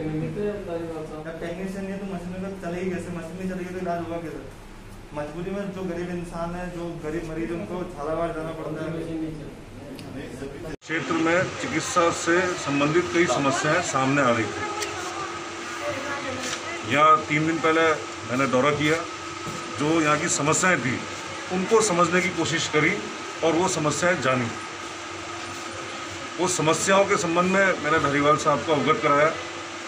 Technician है तो machine तो चलेगी कैसे, मशीन नहीं चलेगी तो इलाज होगा कैसे? मजबूरी में जो गरीब इंसान है, जो गरीब मरीज है, उनको झालावाड़ जाना पड़ता है। क्षेत्र में चिकित्सा से संबंधित कई समस्याएं सामने आ रही थी। यहाँ 3 दिन पहले मैंने दौरा किया, जो यहाँ की समस्याएं थी उनको समझने की कोशिश करी और वो समस्याएं जानी। वो समस्याओं के संबंध में मैंने धारीवाल साहब को अवगत कराया,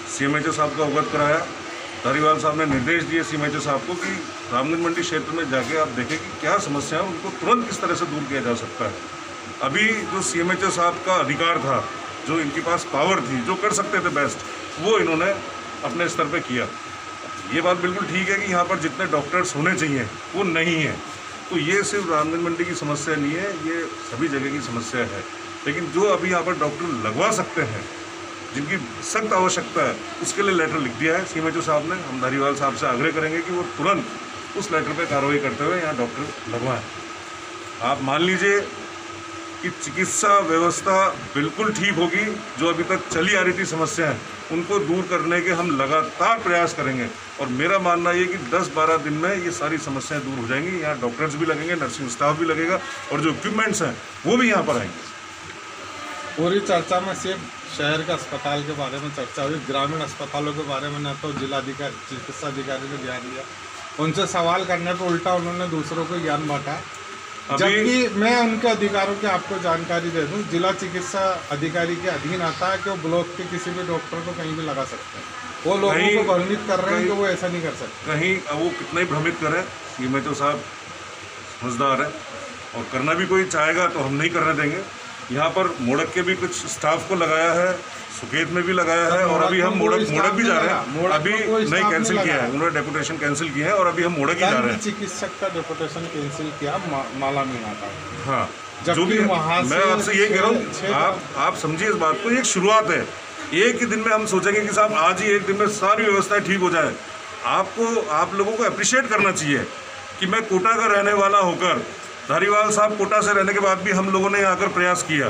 CMHO साहब को अवगत कराया। धारीवाल साहब ने निर्देश दिए CMHO साहब को कि रामगंज मंडी क्षेत्र में जाके आप देखें कि क्या समस्या है, उनको तुरंत किस तरह से दूर किया जा सकता है। अभी जो CMHO साहब का अधिकार था, जो इनके पास पावर थी, जो कर सकते थे बेस्ट, वो इन्होंने अपने स्तर पे किया। ये बात बिल्कुल ठीक है कि यहाँ पर जितने डॉक्टर्स होने चाहिए वो नहीं है, तो ये सिर्फ रामगंज मंडी की समस्या नहीं है, ये सभी जगह की समस्या है। लेकिन जो अभी यहाँ पर डॉक्टर लगवा सकते हैं, जिनकी सख्त आवश्यकता है, उसके लिए लेटर लिख दिया है CMHO साहब ने। हम धारीवाल साहब से आग्रह करेंगे कि वो तुरंत उस लेटर पे कार्रवाई करते हुए यहाँ डॉक्टर लगवाएं। आप मान लीजिए कि चिकित्सा व्यवस्था बिल्कुल ठीक होगी। जो अभी तक चली आ रही थी समस्याएं, उनको दूर करने के हम लगातार प्रयास करेंगे और मेरा मानना ये कि 10-12 दिन में ये सारी समस्याएं दूर हो जाएंगी। यहाँ डॉक्टर्स भी लगेंगे, नर्सिंग स्टाफ भी लगेगा और जो इक्विपमेंट्स हैं वो भी यहाँ पर आएंगे। पूरी चर्चा में सिर्फ शहर के अस्पताल के बारे में चर्चा हुई, ग्रामीण अस्पतालों के बारे में न तो जिलाधिकारी, चिकित्सा अधिकारी ने ध्यान दिया। उनसे सवाल करने पर उल्टा उन्होंने दूसरों को ज्ञान बांटा। जबकि मैं उनके अधिकारों की आपको जानकारी दे दूं, जिला चिकित्सा अधिकारी के अधीन आता है कि वो ब्लॉक के किसी भी डॉक्टर को कहीं भी लगा सकते हैं। वो लोगों को भ्रमित कर रहे हैं कि वो ऐसा नहीं कर सकते। कहीं वो कितना ही भ्रमित करें, CMHO साहब समझदार है और करना भी कोई चाहेगा तो हम नहीं करने देंगे। यहाँ पर मोड़क के भी कुछ स्टाफ को लगाया है, सुकेत में भी लगाया है और अभी हम मोड़क भी जा रहे हैं। अभी नहीं कैंसिल किया है, उन्होंने डेपुटेशन कैंसिल किया है और अभी हम मोड़क ही जा रहे हैं। चिकित्सक का डेपुटेशन कैंसिल किया माला मीणा का। हाँ, जो भी मैं आपसे ये कह रहा हूँ, आप समझिए इस बात को, एक शुरुआत है। एक ही दिन में हम सोचेंगे कि साहब आज ही एक दिन में सारी व्यवस्थाएं ठीक हो जाए। आप लोगों को अप्रिशिएट करना चाहिए कि मैं कोटा का रहने वाला होकर, धारीवाल साहब कोटा से रहने के बाद भी हम लोगों ने यहाँ आकर प्रयास किया,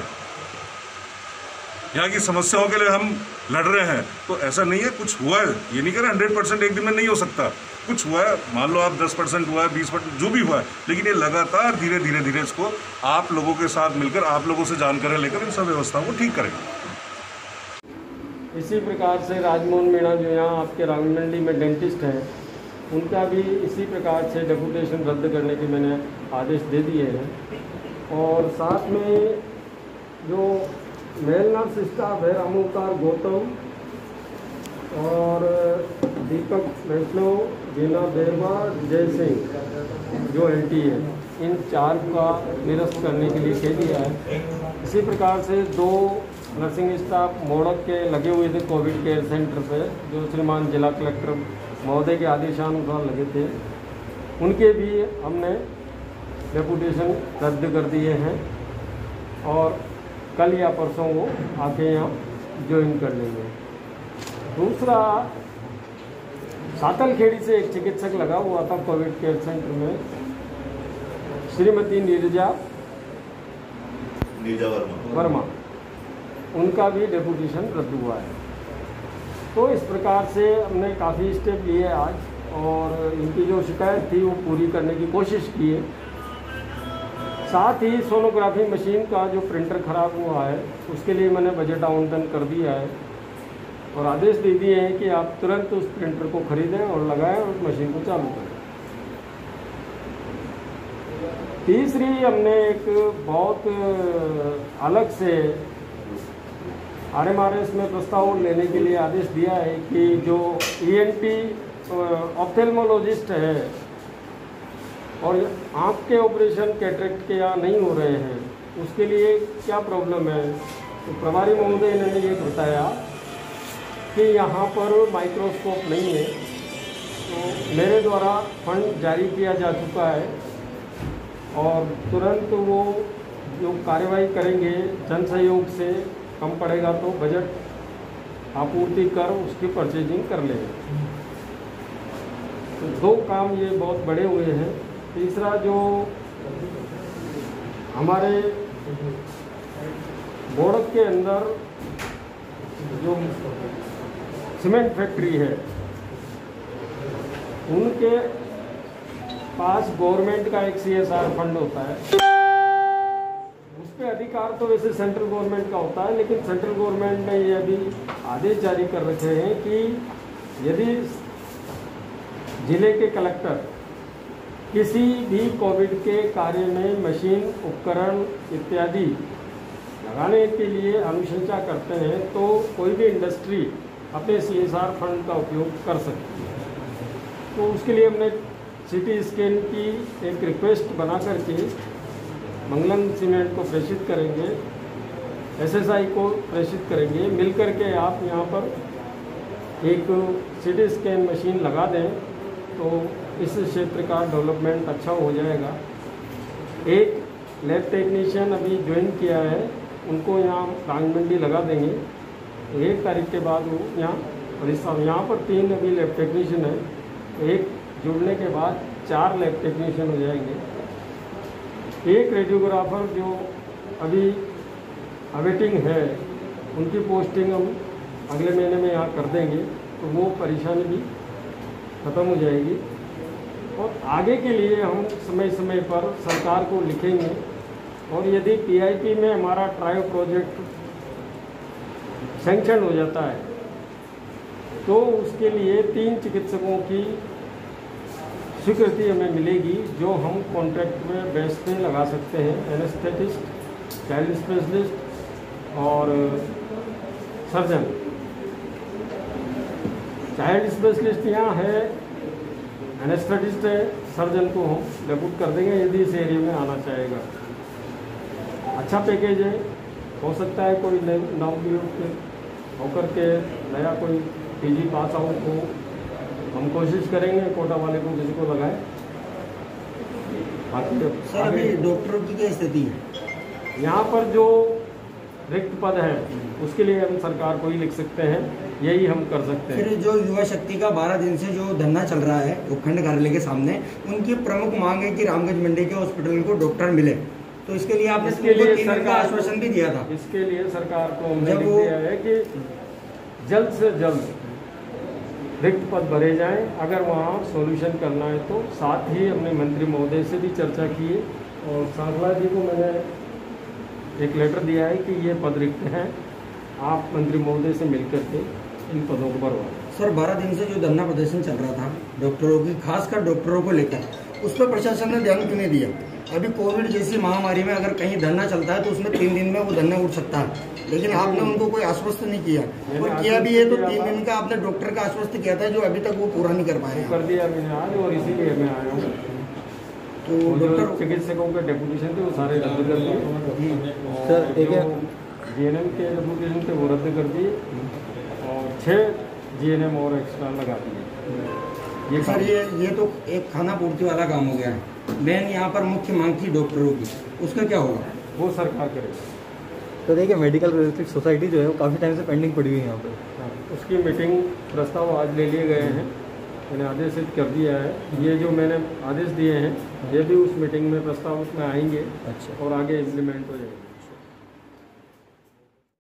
यहाँ की समस्याओं के लिए हम लड़ रहे हैं। तो ऐसा नहीं है कुछ हुआ है, ये नहीं कह रहे 100% एक दिन में नहीं हो सकता, कुछ हुआ है। मान लो आप 10% हुआ है, 20% जो भी हुआ है, लेकिन ये लगातार धीरे धीरे इसको आप लोगों के साथ मिलकर, आप लोगों से जानकारी लेकर इन सब व्यवस्थाओं को ठीक करेंगे। इसी प्रकार से राजमोहन मीणा जो यहाँ आपके रामगंज मंडी में डेंटिस्ट हैं, उनका भी इसी प्रकार से डेपुटेशन रद्द करने के मैंने आदेश दे दिए हैं। और साथ में जो मेल नर्स स्टाफ है, अमोकार गौतम और दीपक वैष्णव, जीना बेरवा, जय सिंह जो LT है, इन 4 का निरस्त करने के लिए कह दिया है। इसी प्रकार से 2 नर्सिंग स्टाफ मोड़क के लगे हुए थे कोविड केयर सेंटर पे, जो श्रीमान जिला कलेक्टर महोदय के आदेशानुसार लगे थे, उनके भी हमने डेपुटेशन रद्द कर दिए हैं और कल या परसों वो आके यहाँ ज्वाइन कर लेंगे। दूसरा, सातलखेड़ी से एक चिकित्सक लगा हुआ था कोविड केयर सेंटर में, श्रीमती नीरजा वर्मा, उनका भी डेपुटेशन रद्द हुआ है। तो इस प्रकार से हमने काफ़ी स्टेप लिए आज और इनकी जो शिकायत थी वो पूरी करने की कोशिश की है। साथ ही सोनोग्राफी मशीन का जो प्रिंटर ख़राब हुआ है, उसके लिए मैंने बजट आवंटन कर दिया है और आदेश दे दिए हैं कि आप तुरंत उस प्रिंटर को खरीदें और लगाएं और उस मशीन को चालू करें। तीसरी, हमने एक बहुत अलग से RMRS में प्रस्ताव लेने के लिए आदेश दिया है कि जो ENT ऑप्थेल्मोलॉजिस्ट है और आँख के ऑपरेशन कैटरेक्ट के यहाँ नहीं हो रहे हैं, उसके लिए क्या प्रॉब्लम है। तो प्रभारी महोदय ने ये बताया कि यहाँ पर माइक्रोस्कोप नहीं है, तो मेरे द्वारा फंड जारी किया जा चुका है और तुरंत वो जो कार्यवाही करेंगे, जन सहयोग से कम पड़ेगा तो बजट आपूर्ति कर उसकी परचेजिंग कर लेंगे। तो 2 काम ये बहुत बड़े हुए हैं। तीसरा, जो हमारे बोर्ड के अंदर जो सीमेंट फैक्ट्री है, उनके पास गवर्नमेंट का एक CSR फंड होता है। उस पर अधिकार तो वैसे सेंट्रल गवर्नमेंट का होता है, लेकिन सेंट्रल गवर्नमेंट ने ये अभी आदेश जारी कर रखे हैं कि यदि जिले के कलेक्टर किसी भी कोविड के कार्य में मशीन, उपकरण इत्यादि लगाने के लिए अनुशंसा करते हैं तो कोई भी इंडस्ट्री अपने CSR फंड का उपयोग कर सकती है। तो उसके लिए हमने CT स्कैन की एक रिक्वेस्ट बना करके मंगलम सीमेंट को प्रेषित करेंगे, SSI को प्रेषित करेंगे, मिल करके आप यहाँ पर एक CT स्कैन मशीन लगा दें तो इस क्षेत्र का डेवलपमेंट अच्छा हो जाएगा। एक लैब टेक्नीशियन अभी ज्वाइन किया है, उनको यहाँ रांग मंडी लगा देंगे। 1 तारीख के बाद वो यहाँ पर 3 अभी लैब टेक्नीशियन है, एक जुड़ने के बाद 4 लैब टेक्नीशियन हो जाएंगे। एक रेडियोग्राफर जो अभी अवेटिंग है, उनकी पोस्टिंग हम अगले महीने में यहाँ कर देंगे, तो वो परेशानी भी ख़त्म हो जाएगी। और आगे के लिए हम समय समय पर सरकार को लिखेंगे, और यदि PIP में हमारा ट्रायल प्रोजेक्ट सैंक्शन हो जाता है तो उसके लिए 3 चिकित्सकों की स्वीकृति हमें मिलेगी, जो हम कॉन्ट्रैक्ट में बेस पे लगा सकते हैं। एनेस्थेटिस्ट, चाइल्ड स्पेशलिस्ट और सर्जन। चाइल्ड स्पेशलिस्ट यहाँ है, एनेस्थेटिस्ट है, सर्जन को हम डेप्यूट कर देंगे यदि इस एरिया में आना चाहेगा। अच्छा पैकेज है, हो सकता है कोई नवनियुक्त होकर के नया कोई PG पास आउट हो, हम कोशिश करेंगे कोटा वाले को किसी को लगाए। बाकी सर अभी डॉक्टरों की क्या स्थिति है? यहाँ पर जो रिक्त पद है उसके लिए हम सरकार को ही लिख सकते हैं, यही हम कर सकते हैं। फिर जो युवा शक्ति का 12 दिन से जो धरना चल रहा है उपखंड कार्यालय के सामने, उनकी प्रमुख मांग है कि रामगंज मंडी के हॉस्पिटल को डॉक्टर मिले, तो इसके लिए आपने सरकार का आश्वासन भी दिया था। इसके लिए सरकार को हमने लिख दिया है कि जल्द से जल्द रिक्त पद भरे जाएं। अगर वहाँ सॉल्यूशन करना है तो साथ ही हमने मंत्री महोदय से भी चर्चा की है, और सांगला जी को मैंने एक लेटर दिया है कि ये पद रिक्त हैं, आप मंत्री महोदय से मिल करके इन पदों को भरवाएं। सर 12 दिन से जो धरना प्रदर्शन चल रहा था डॉक्टरों की, खासकर डॉक्टरों को लेकर, उस पर प्रशासन ने ध्यान क्यों नहीं दिया? अभी कोविड जैसी महामारी में अगर कहीं धरना चलता है तो उसमें 3 दिन में वो धरना उठ सकता है, लेकिन आपने उनको कोई आश्वस्त नहीं किया, और किया भी है तो 3 दिन का आपने डॉक्टर का आश्वस्त किया था, जो अभी तक वो पूरा नहीं कर पाए। कर दिया मैंने आज, और इसीलिए मैं आया हूँ। तो डॉक्टर चिकित्सकों के डेपुटेशन थे वो सारे रद्द कर दिए। सर एक GNM के डेपुटेशन थे वो रद्द कर दिए, और 6 GNM और एक्स्ट्रा लगा दिए। ये सर ये तो एक खाना पूर्ति वाला काम हो गया है। मेन यहाँ पर मुख्य मांग थी डॉक्टरों की, उसका क्या होगा? वो सरकार करेगी। तो देखिए मेडिकल रेजिस्ट्रिक्ट सोसाइटी जो है वो काफ़ी टाइम से पेंडिंग पड़ी हुई है यहाँ पर। उसकी मीटिंग प्रस्ताव आज ले लिए गए हैं, मैंने आदेशित कर दिया है। ये जो मैंने आदेश दिए हैं ये भी उस मीटिंग में प्रस्ताव में आएंगे। अच्छा। और आगे इम्प्लीमेंट हो जाएंगे।